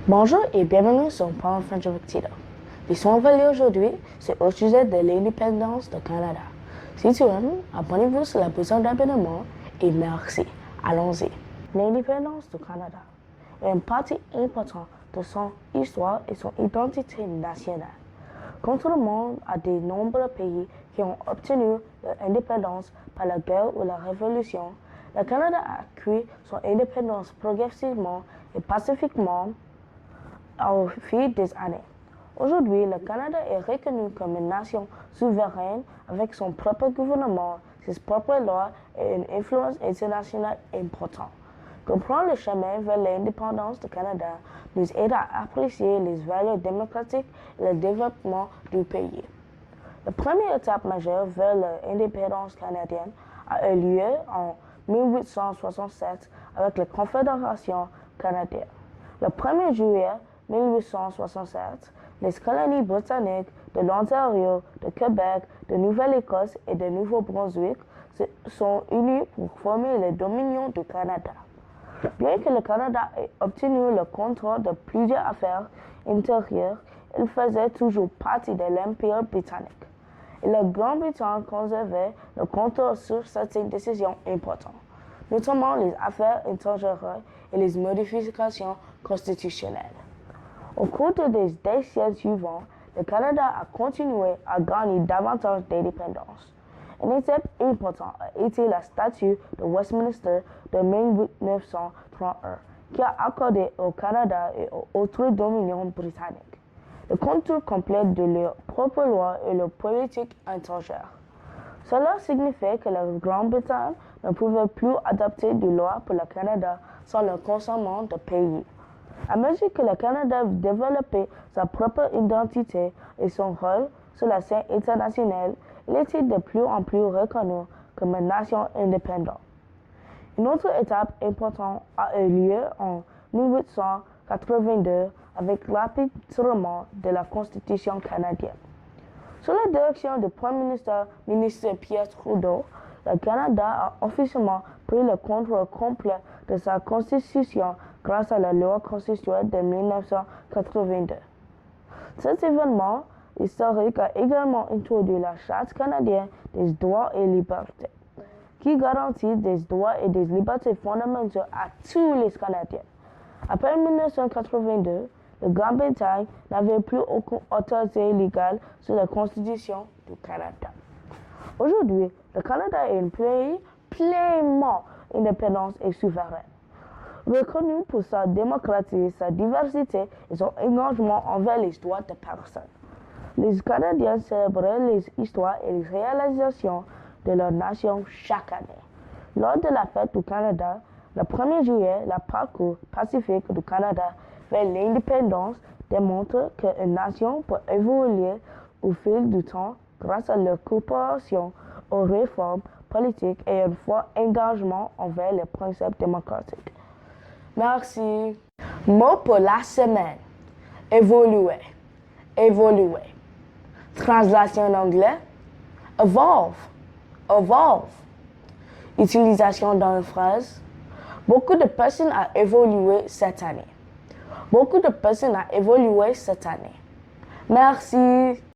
Bonjour et bienvenue sur Parle French avec Tito. L'histoire value aujourd'hui, c'est au sujet de l'indépendance du Canada. Si tu aimes, abonnez-vous sur la bouton d'abonnement et merci. Allons-y. L'indépendance du Canada est une partie importante de son histoire et son identité nationale. Contrairement à de nombreux pays qui ont obtenu leur indépendance par la guerre ou la révolution, le Canada a acquis son indépendance progressivement et pacifiquement au fil des années. Aujourd'hui, le Canada est reconnu comme une nation souveraine avec son propre gouvernement, ses propres lois et une influence internationale importante. Comprendre le chemin vers l'indépendance du Canada nous aide à apprécier les valeurs démocratiques et le développement du pays. La première étape majeure vers l'indépendance canadienne a eu lieu en 1867 avec la Confédération canadienne. Le 1er juillet 1867, les colonies britanniques de l'Ontario, de Québec, de Nouvelle-Écosse et de Nouveau-Brunswick se sont unies pour former le Dominion du Canada. Bien que le Canada ait obtenu le contrôle de plusieurs affaires intérieures, il faisait toujours partie de l'Empire britannique. Et la Grande-Bretagne conservait le contrôle sur certaines décisions importantes, notamment les affaires intérieures et les modifications constitutionnelles. Au cours des décennies suivantes, le Canada a continué à gagner davantage d'indépendance. Une étape importante a été la statut de Westminster de 1931, qui a accordé au Canada et aux autres dominions britanniques le contrôle complet de leurs propres lois et leur politique intérieure. Cela signifiait que la Grande-Bretagne ne pouvait plus adopter de lois pour le Canada sans le consentement du pays. À mesure que le Canada développait sa propre identité et son rôle sur la scène internationale, il était de plus en plus reconnu comme une nation indépendante. Une autre étape importante a eu lieu en 1882 avec l'application de la Constitution canadienne. Sous la direction du Premier ministre Pierre Trudeau, le Canada a officiellement pris le contrôle complet de sa constitution grâce à la loi constitutionnelle de 1982. Cet événement historique a également introduit la Charte canadienne des droits et libertés, qui garantit des droits et des libertés fondamentaux à tous les Canadiens. Après 1982, la Grande-Bretagne n'avait plus aucune autorité légale sur la Constitution du Canada. Aujourd'hui, le Canada est un pays pleinement indépendant et souverain, reconnu pour sa démocratie, sa diversité et son engagement envers les droits des personnes. Les Canadiens célèbrent les histoires et les réalisations de leur nation chaque année. Lors de la fête du Canada, le 1er juillet, le parcours pacifique du Canada vers l'indépendance démontre qu'une nation peut évoluer au fil du temps grâce à leur coopération aux réformes politiques et un fort engagement envers les principes démocratiques. Merci. Mot pour la semaine. Évoluer. Évoluer. Translation en anglais. Evolve. Evolve. Utilisation dans une phrase. Beaucoup de personnes ont évolué cette année. Beaucoup de personnes ont évolué cette année. Merci.